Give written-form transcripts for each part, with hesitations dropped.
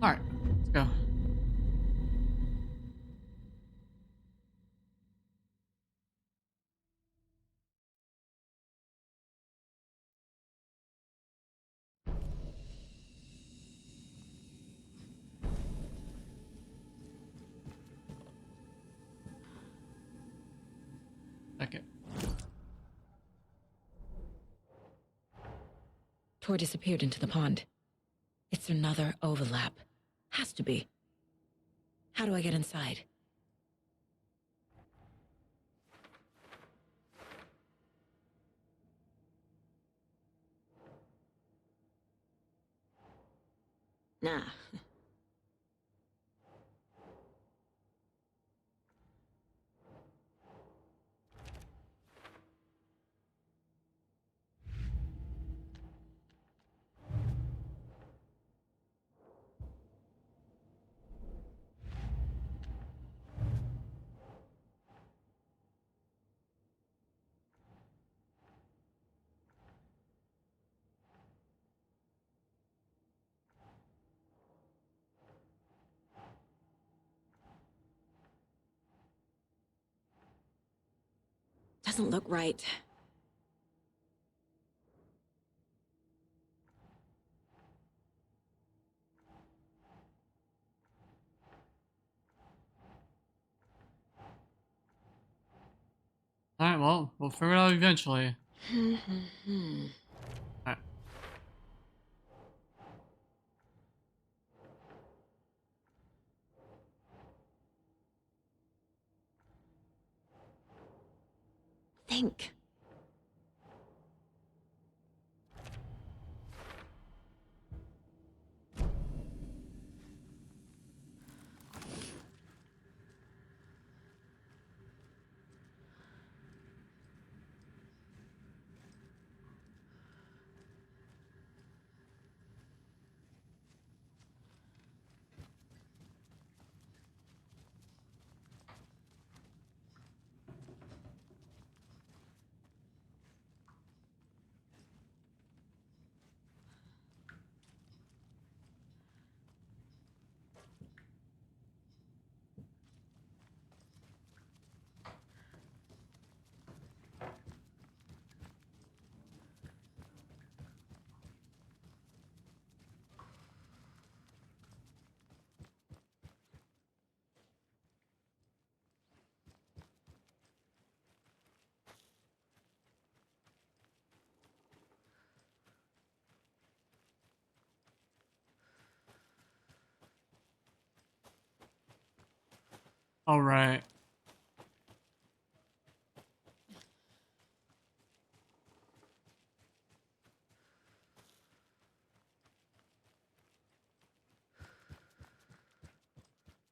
All right, let's go. Okay. Tor disappeared into the pond. It's another overlap. Has to be. How do I get inside? Nah. Doesn't look right. All right. Well, we'll figure it out eventually. All right. Think. All right.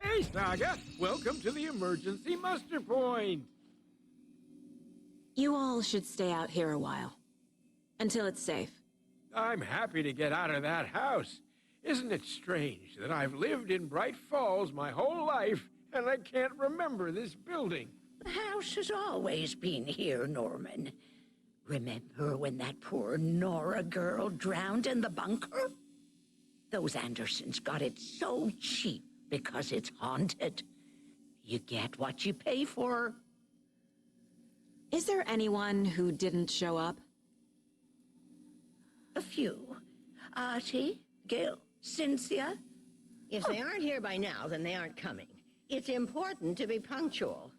Hey, Saga! Welcome to the emergency muster point! You all should stay out here a while. Until it's safe. I'm happy to get out of that house. Isn't it strange that I've lived in Bright Falls my whole life and I can't remember this building? The house has always been here, Norman. Remember when that poor Nora girl drowned in the bunker? Those Andersons got it so cheap because it's haunted. You get what you pay for. Is there anyone who didn't show up? A few. Artie, Gil, Cynthia. If they aren't here by now, then they aren't coming. It's important to be punctual.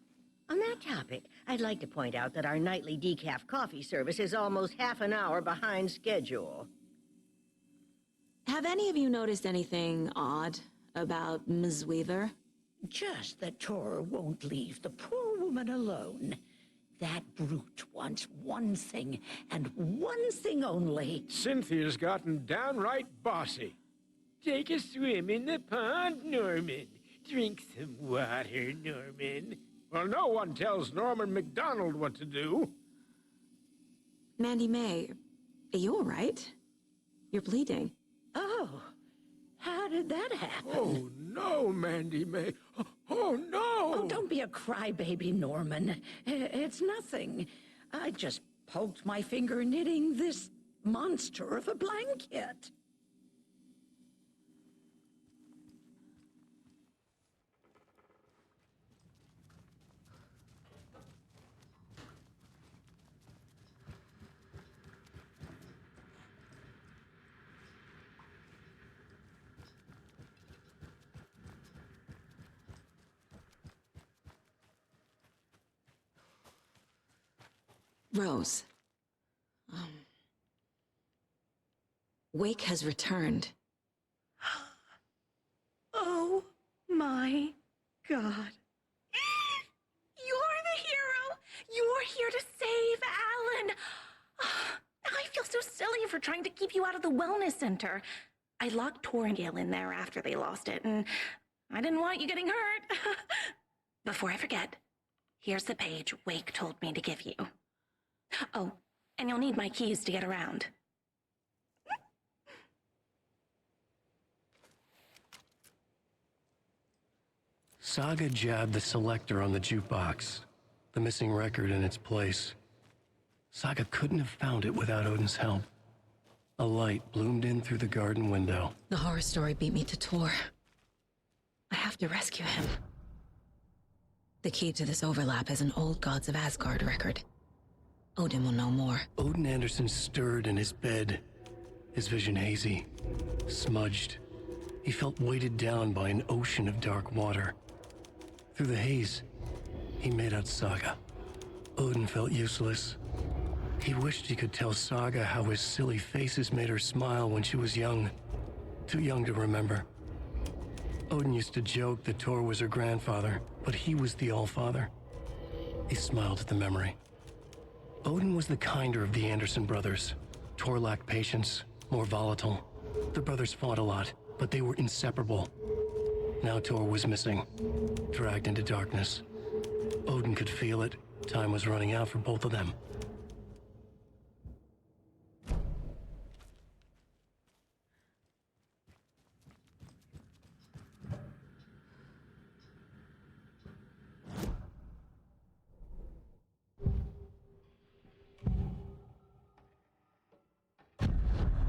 On that topic, I'd like to point out that our nightly decaf coffee service is almost half an hour behind schedule. Have any of you noticed anything odd about Ms. Weaver? Just that Tor won't leave the poor woman alone. That brute wants one thing, and one thing only. Cynthia's gotten downright bossy. Take a swim in the pond, Norman. Drink some water, Norman. Well, no one tells Norman MacDonald what to do. Mandy May, are you all right? You're bleeding. Oh, how did that happen? Oh, no, Mandy May. Oh, no! Oh, don't be a crybaby, Norman. It's nothing. I just poked my finger knitting this monster of a blanket. Rose. Wake has returned. Oh my God. You're the hero! You're here to save Alan! I feel so silly for trying to keep you out of the wellness center. I locked Tor and Gale in there after they lost it, and I didn't want you getting hurt. Before I forget, here's the page Wake told me to give you. Oh, and you'll need my keys to get around. Saga jabbed the selector on the jukebox, the missing record in its place. Saga couldn't have found it without Odin's help. A light bloomed in through the garden window. The horror story beat me to Tor. I have to rescue him. The key to this overlap is an old Gods of Asgard record. Odin will know more. Odin Anderson stirred in his bed, his vision hazy, smudged. He felt weighted down by an ocean of dark water. Through the haze, he made out Saga. Odin felt useless. He wished he could tell Saga how his silly faces made her smile when she was young. Too young to remember. Odin used to joke that Tor was her grandfather, but he was the Allfather. He smiled at the memory. Odin was the kinder of the Anderson brothers. Tor lacked patience, more volatile. The brothers fought a lot, but they were inseparable. Now Tor was missing, dragged into darkness. Odin could feel it. Time was running out for both of them.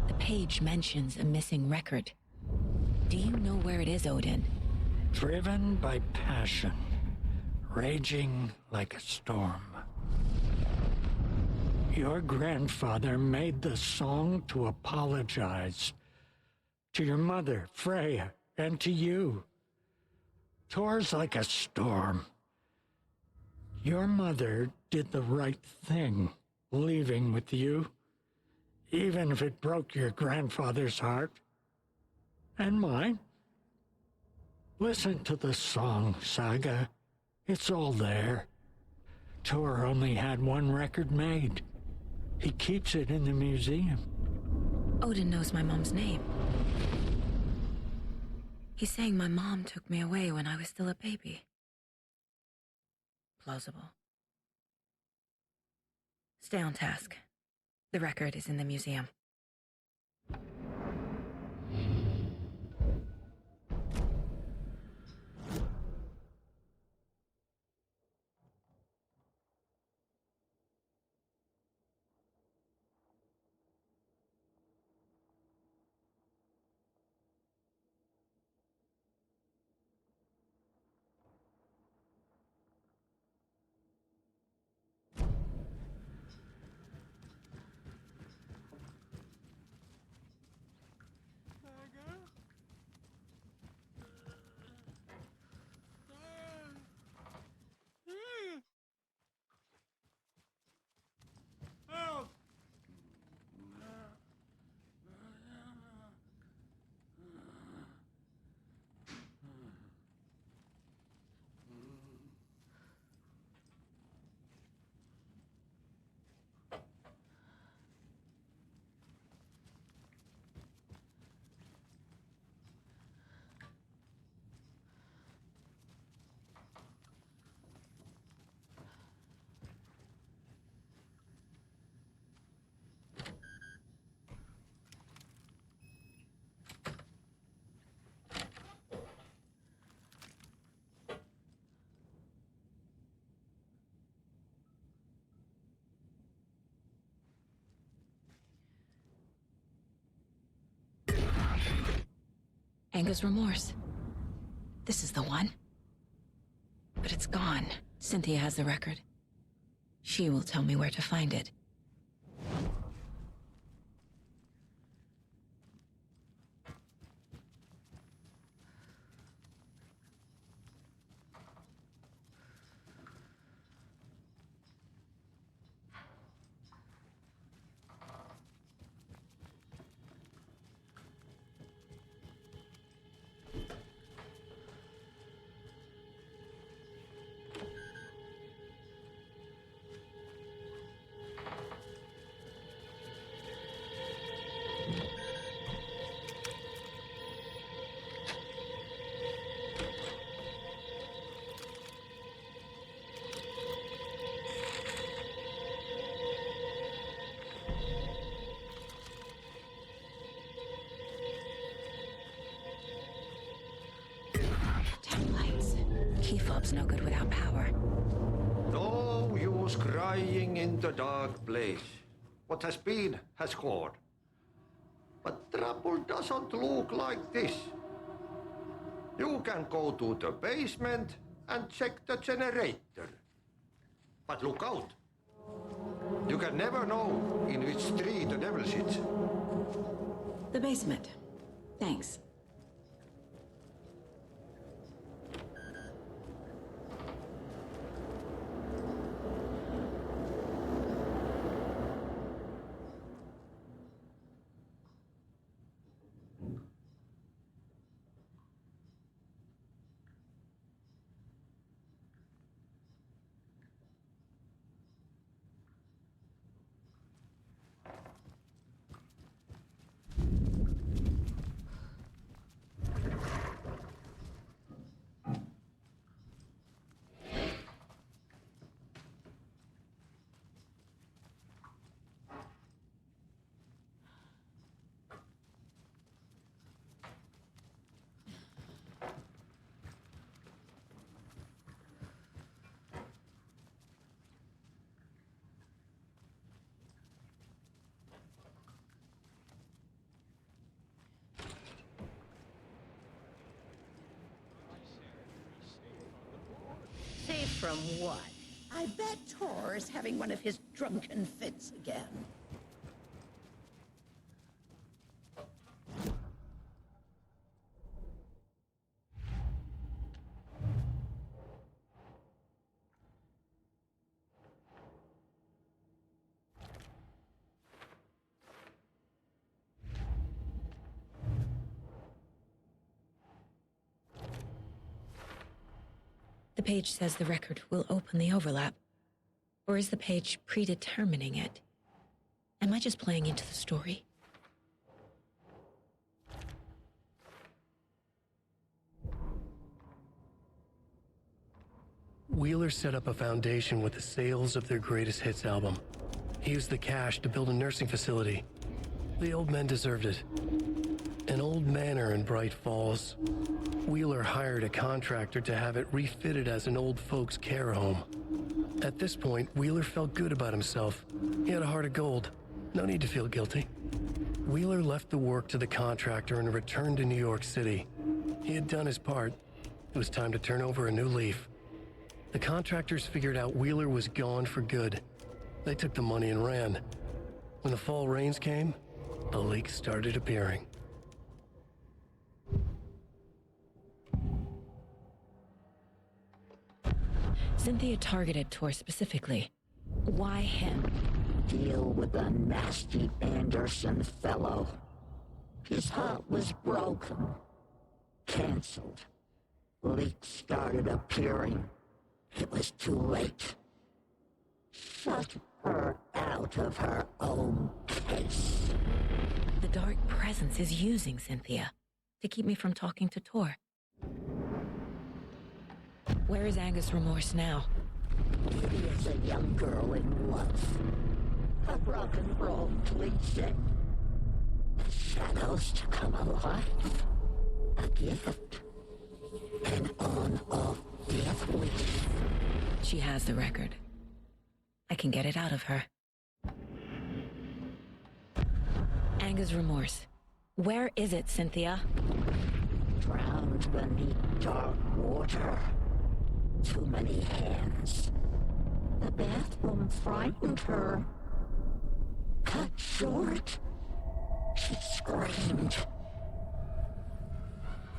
The page mentions a missing record. Do you know where it is, Odin? Driven by passion, raging like a storm. Your grandfather made the song to apologize to your mother, Freya, and to you. Tor's like a storm. Your mother did the right thing, leaving with you, even if it broke your grandfather's heart. And mine. Listen to the song, Saga. It's all there. Tor only had one record made. He keeps it in the museum. Odin knows my mom's name. He's saying my mom took me away when I was still a baby. Plausible. Stay on task. The record is in the museum. Anger's remorse. This is the one. But it's gone. Cynthia has the record. She will tell me where to find it. bulb's no good without power. No use crying in the dark place. What has been has gone. But trouble doesn't look like this. You can go to the basement and check the generator. But look out. You can never know in which tree the devil sits. The basement. Thanks. Safe from what? I bet Tor is having one of his drunken fits again. The page says the record will open the overlap. Or is the page predetermining it? Am I just playing into the story? Wheeler set up a foundation with the sales of their greatest hits album. He used the cash to build a nursing facility. The old men deserved it. An old manor in Bright Falls. Wheeler hired a contractor to have it refitted as an old folks' care home. At this point, Wheeler felt good about himself. He had a heart of gold. No need to feel guilty. Wheeler left the work to the contractor and returned to New York City. He had done his part. It was time to turn over a new leaf. The contractors figured out Wheeler was gone for good. They took the money and ran. When the fall rains came, the leaks started appearing. Cynthia targeted Tor specifically. Why him? Deal with the nasty Anderson fellow. His heart was broken. Cancelled. Leaks started appearing. It was too late. Shut her out of her own case. The dark presence is using Cynthia to keep me from talking to Tor. Where is Angus Remorse now? He is a young girl in love. A rock and roll cliche. The shadows to come alive. A gift. An on-off death wish. She has the record. I can get it out of her. Angus Remorse. Where is it, Cynthia? Drowned beneath dark water. Too many hands. The bathroom frightened her. Cut short. She screamed.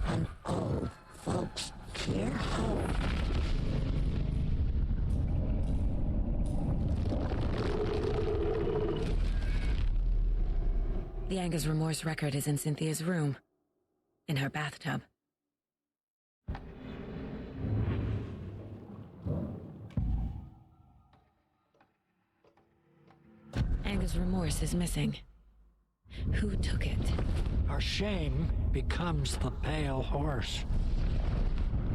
An old folks' care home. The Angus Remorse record is in Cynthia's room. In her bathtub. Angus Remorse is missing. Who took it? Our shame becomes the pale horse.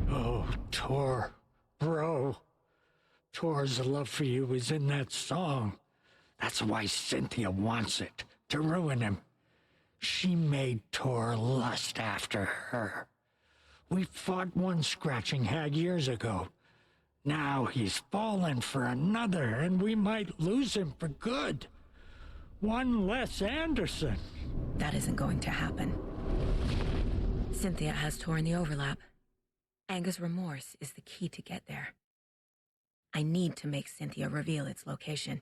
Oh, Tor, bro. Tor's love for you is in that song. That's why Cynthia wants it, to ruin him. She made Tor lust after her. We fought one scratching hag years ago. Now he's fallen for another, and we might lose him for good. One less Anderson. That isn't going to happen. Cynthia has torn the overlap. Anger's remorse is the key to get there. I need to make Cynthia reveal its location.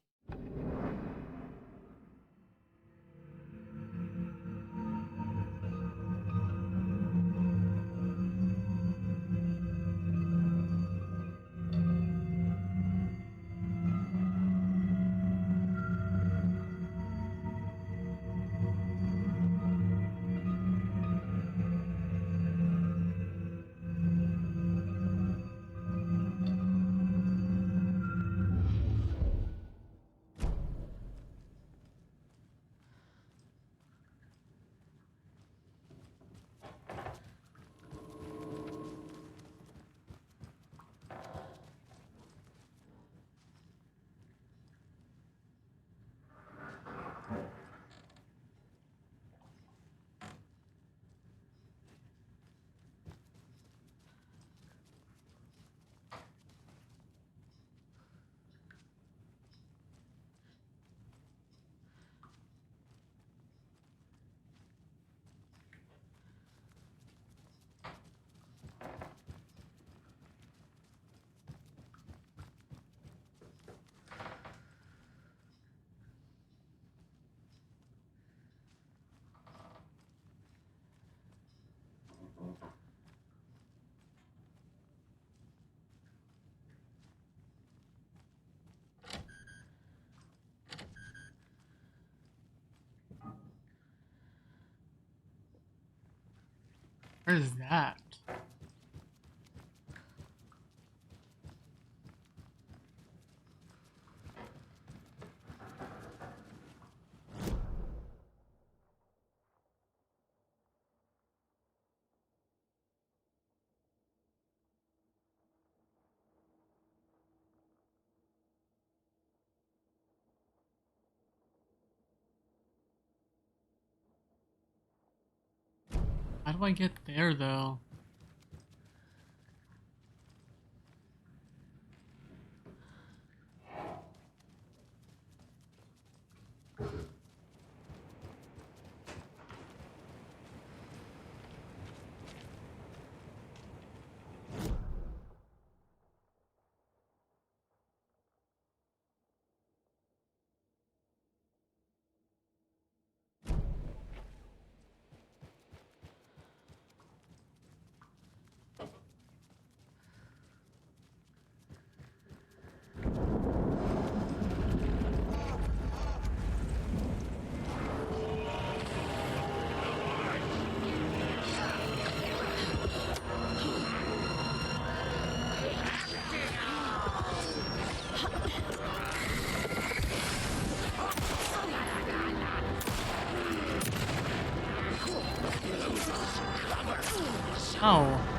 Where is that? How do I get there though? Oh.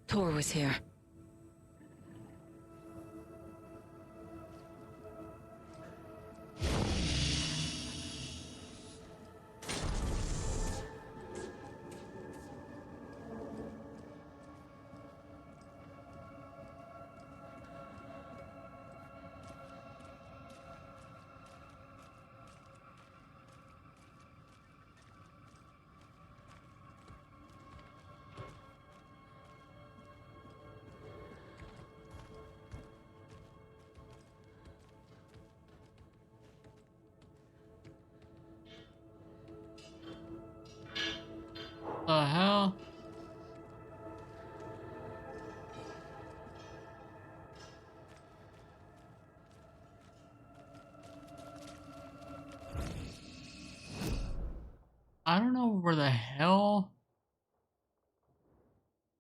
Tor was here. The hell? I don't know where the hell.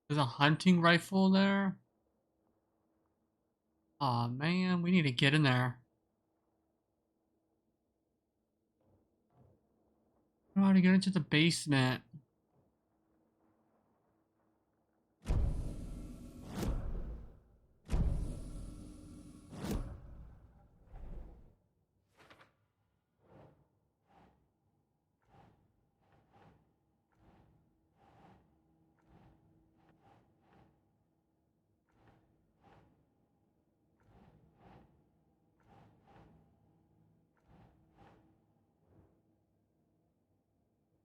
There's a hunting rifle there. Aw, man, we need to get in there. I don't know how to get into the basement.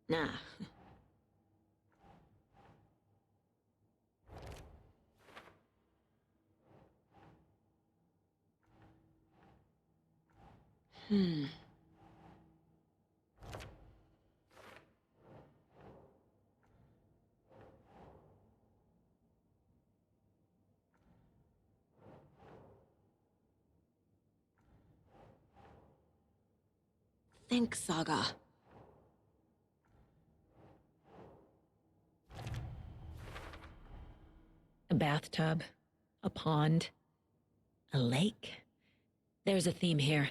Nah. Hmm. Think, Saga. A bathtub, a pond, a lake. There's a theme here.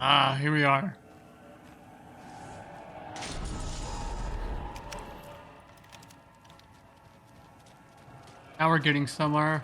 Ah, here we are. Now we're getting somewhere.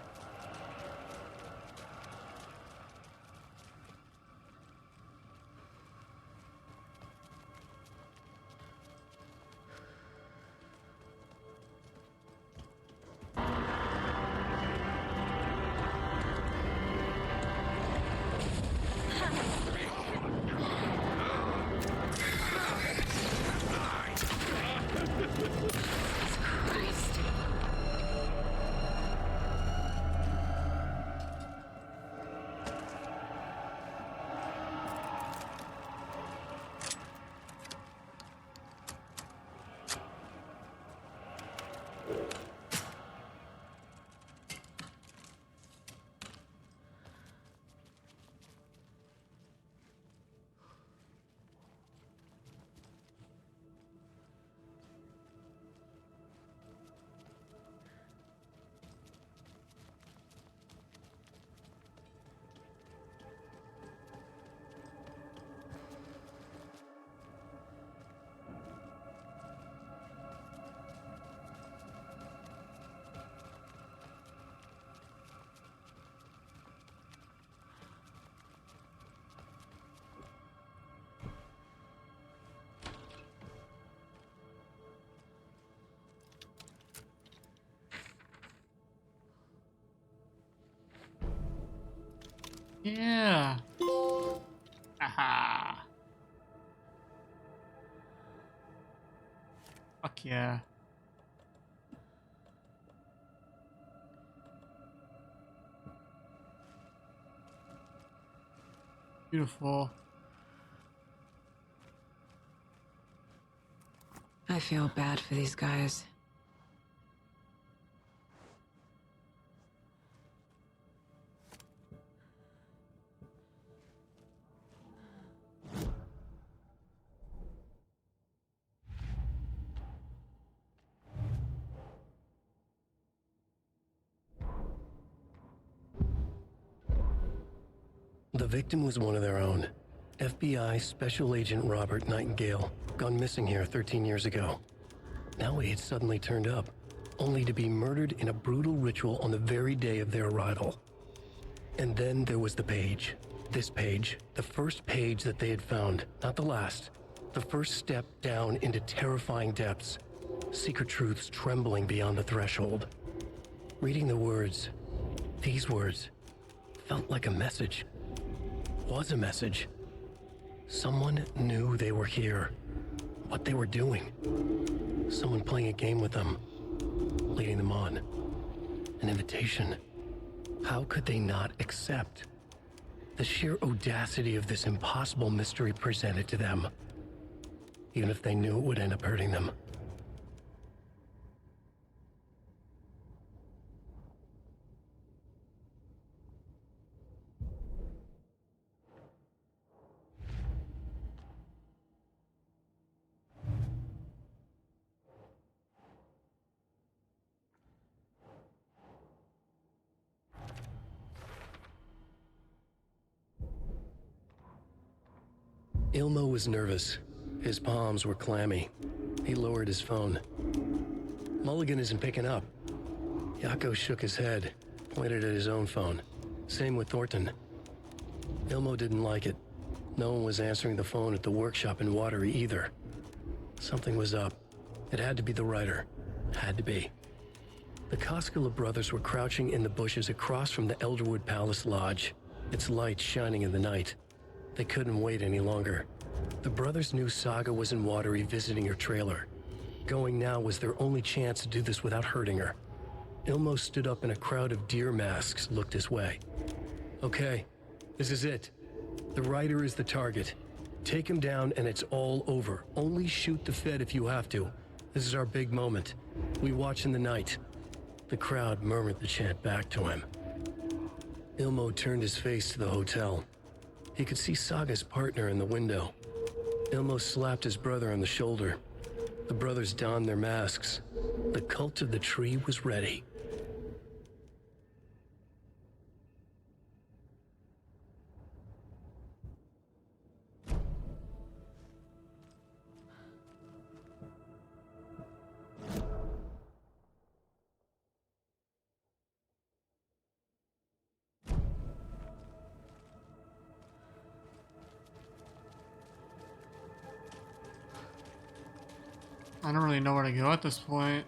Yeah. Aha. Fuck yeah. Beautiful. I feel bad for these guys. The victim was one of their own. FBI Special Agent Robert Nightingale, gone missing here 13 years ago. Now he had suddenly turned up, only to be murdered in a brutal ritual on the very day of their arrival. And then there was the page. This page, the first page that they had found, not the last. The first step down into terrifying depths. Secret truths trembling beyond the threshold. Reading the words, these words, felt like a message. Was a message. Someone knew they were here. What they were doing. Someone playing a game with them. Leading them on. An invitation. How could they not accept? The sheer audacity of this impossible mystery presented to them. Even if they knew it would end up hurting them. Ilmo was nervous. His palms were clammy. He lowered his phone. Mulligan isn't picking up. Yako shook his head, pointed at his own phone. Same with Thornton. Ilmo didn't like it. No one was answering the phone at the workshop in Watery either. Something was up. It had to be the writer. Had to be. The Koskela brothers were crouching in the bushes across from the Elderwood Palace Lodge, its lights shining in the night. They couldn't wait any longer. The brothers knew Saga was in Watery visiting her trailer. Going now was their only chance to do this without hurting her. Ilmo stood up and a crowd of deer masks looked his way. Okay, this is it. The writer is the target. Take him down and it's all over. Only shoot the Fed if you have to. This is our big moment. We watch in the night. The crowd murmured the chant back to him. Ilmo turned his face to the hotel. He could see Saga's partner in the window. Ilmo slapped his brother on the shoulder. The brothers donned their masks. The cult of the tree was ready. I don't really know where to go at this point.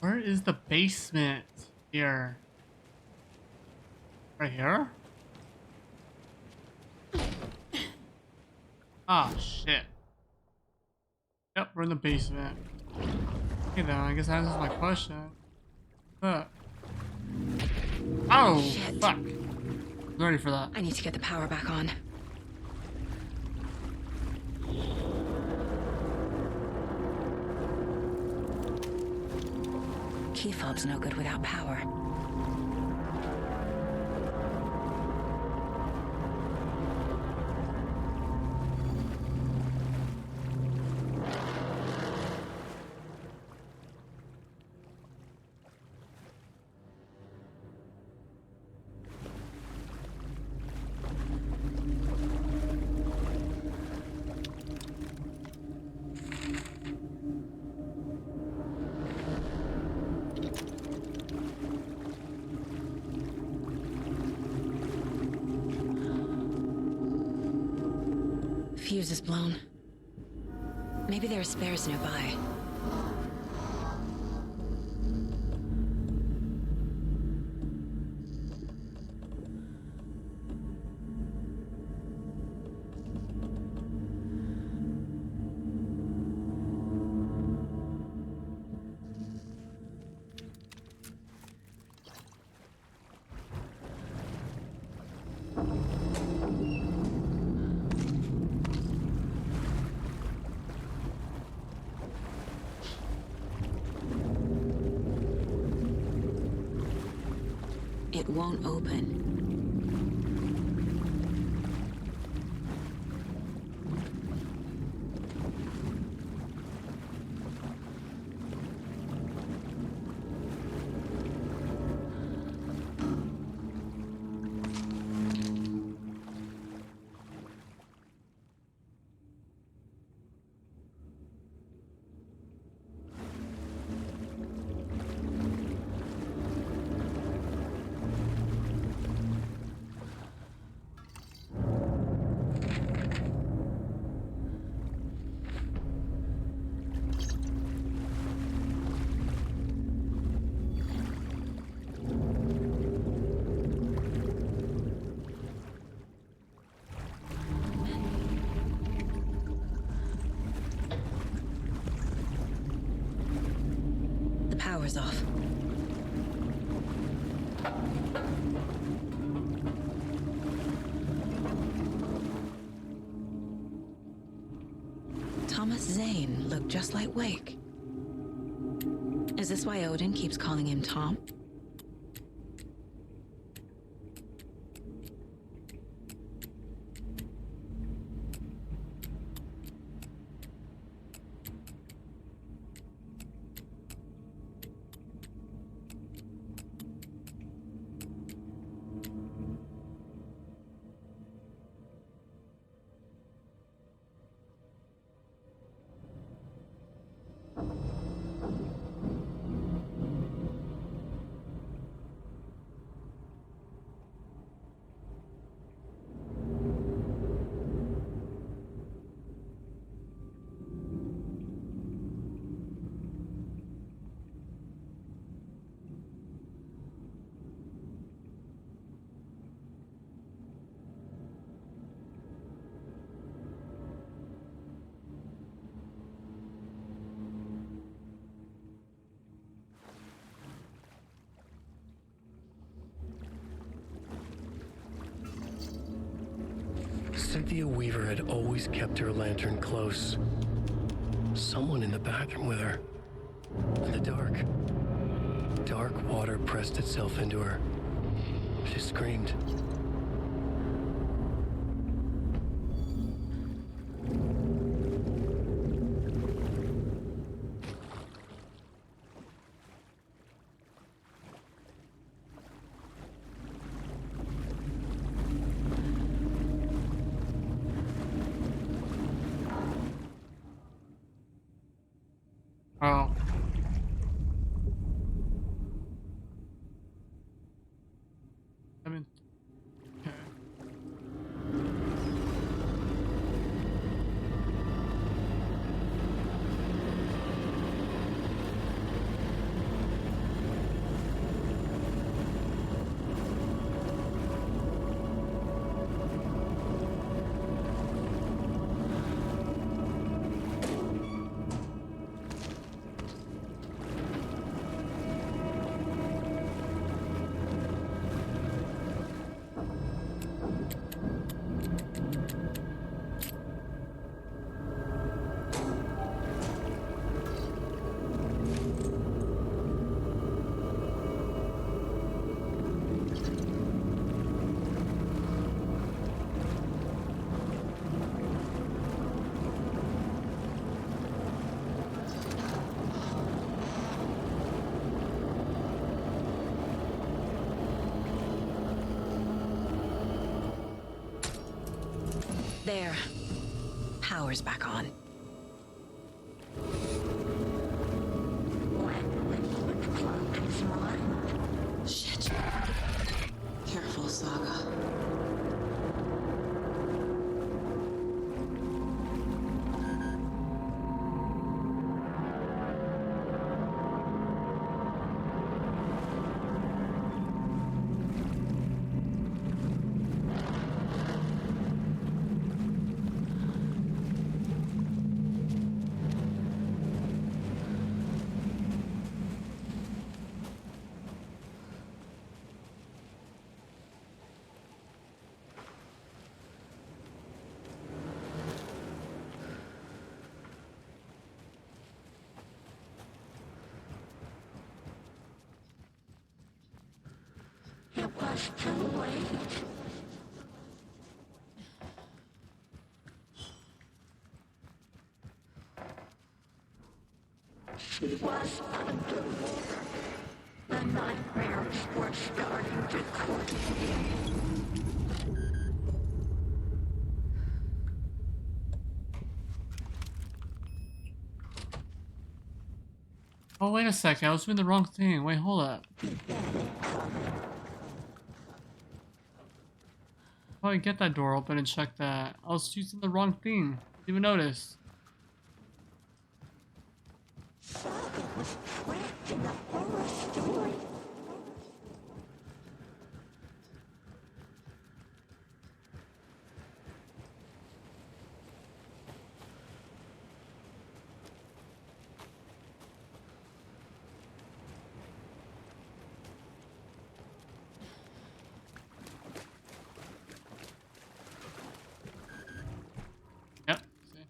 Where is the basement here? Right here? Ah, shit. Yep, we're in the basement. Okay then, I guess that answers my question. Look. Oh, Shit. fuck. I'm ready for that. I need to get the power back on. Key fob's no good without power. Fuse is blown. Maybe there are spares nearby. It won't open. The power's off. Thomas Zane looked just like Wake. Is this why Odin keeps calling him Tom? Cynthia Weaver had always kept her lantern close. Someone in the bathroom with her. In the dark. Dark water pressed itself into her. She screamed. Oh. I mean, okay. There. Power's back on. Shit. Careful, Saga. Oh, wait a second. I was doing the wrong thing. Wait, hold up. Probably get that door open and check that. I was using the wrong thing. Didn't even notice. Yep. See.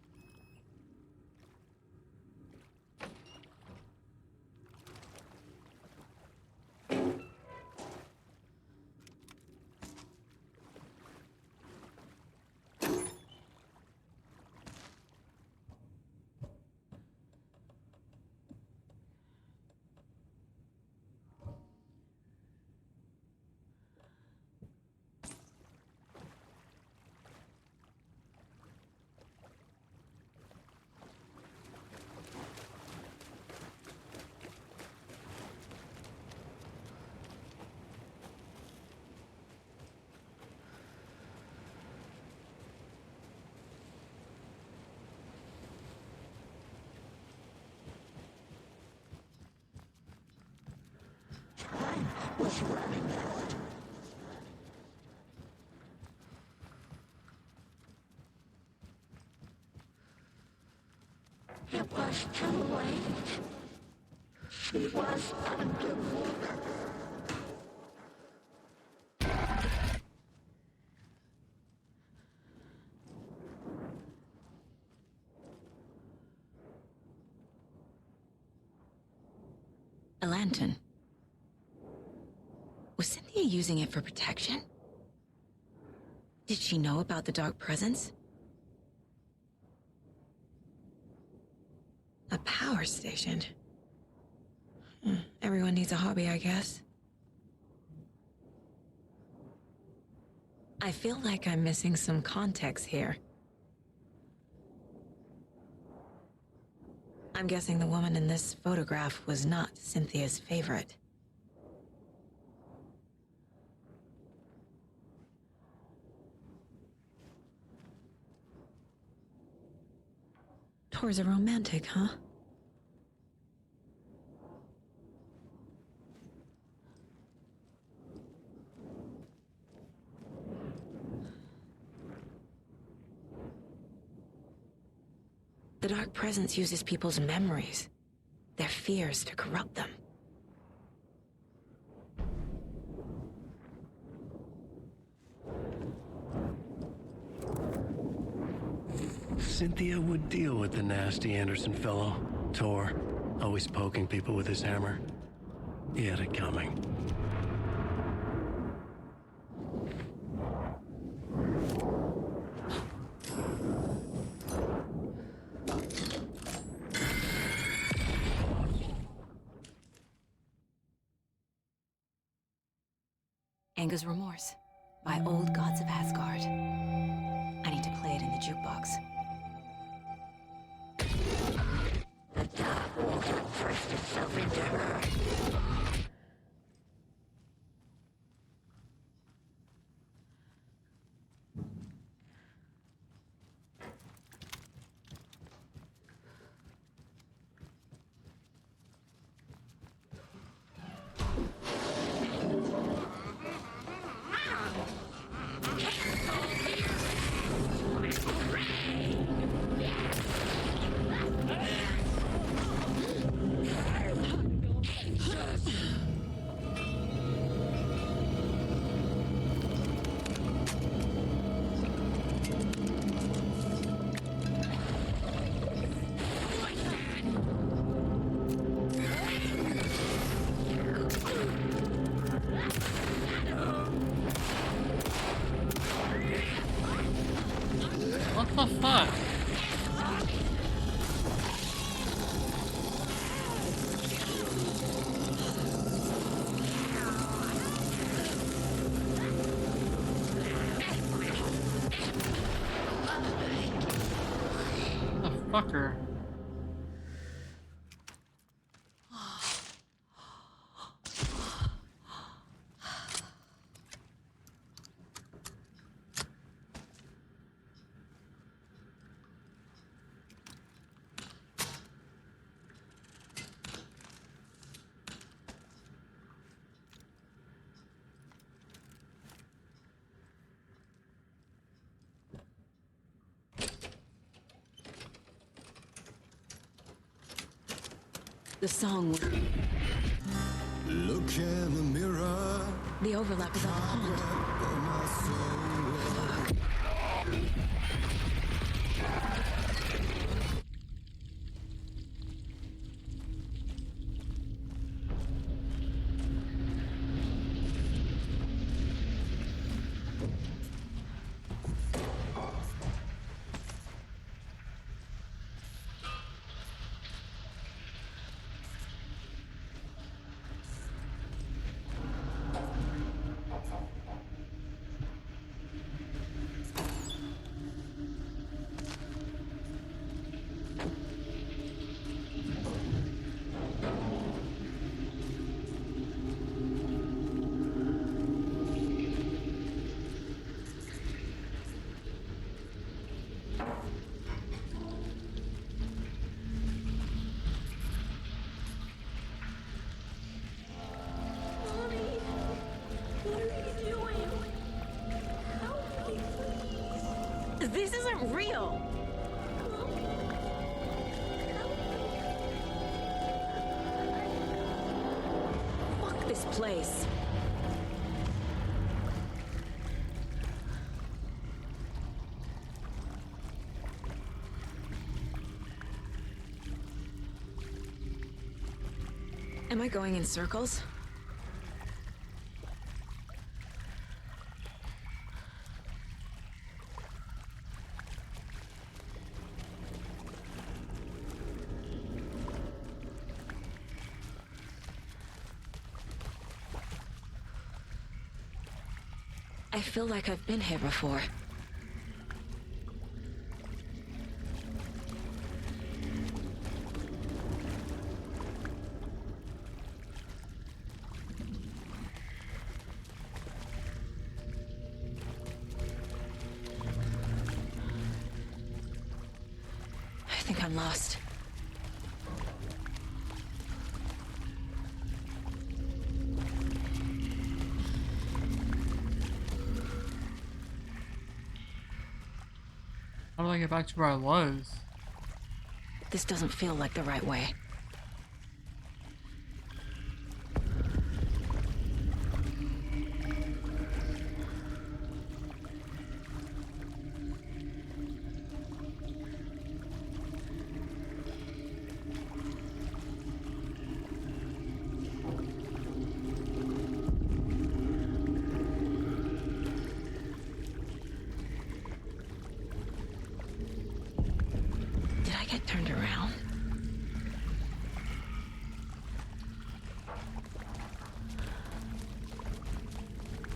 A lantern. Was Cynthia using it for protection? Did she know about the dark presence? A power station. Everyone needs a hobby, I guess. I feel like I'm missing some context here. I'm guessing the woman in this photograph was not Cynthia's favorite. Tor's a romantic, huh? The dark presence uses people's memories, their fears to corrupt them. Cynthia would deal with the nasty Anderson fellow, Tor, always poking people with his hammer. He had it coming. Anger's Remorse by Old Gods of Asgard. I need to play it in What the fuck? The fucker. The song. Look in the mirror. The overlap is on the pond. This isn't real. Fuck this place. Am I going in circles? I feel like I've been here before. I think I'm lost. How do I get back to where I was? This doesn't feel like the right way. Did I get turned around?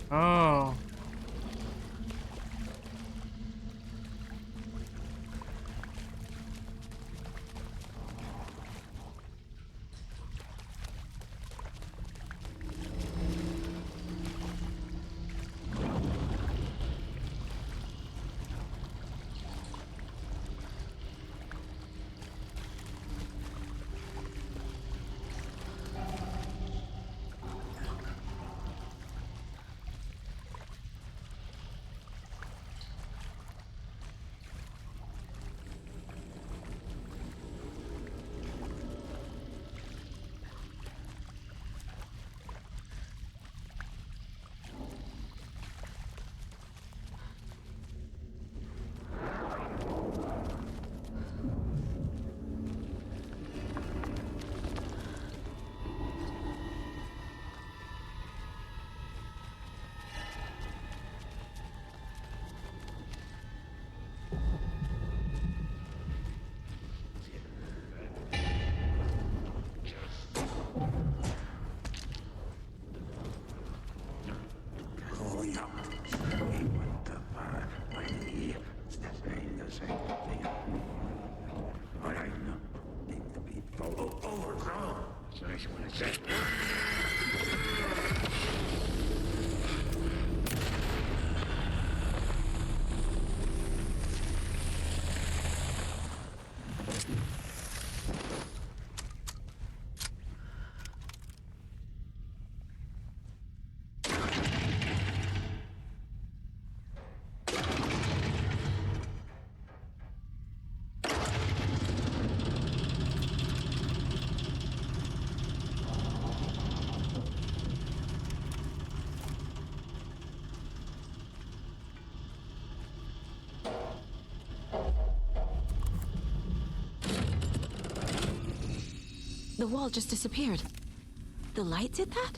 Oh. The wall just disappeared. The light did that?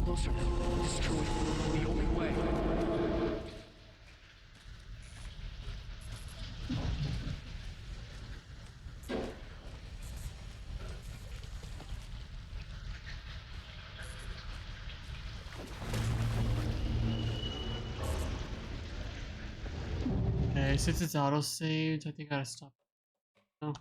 Closer. It's truly the only way. Okay, since it's auto saved, I think I gotta stop. No.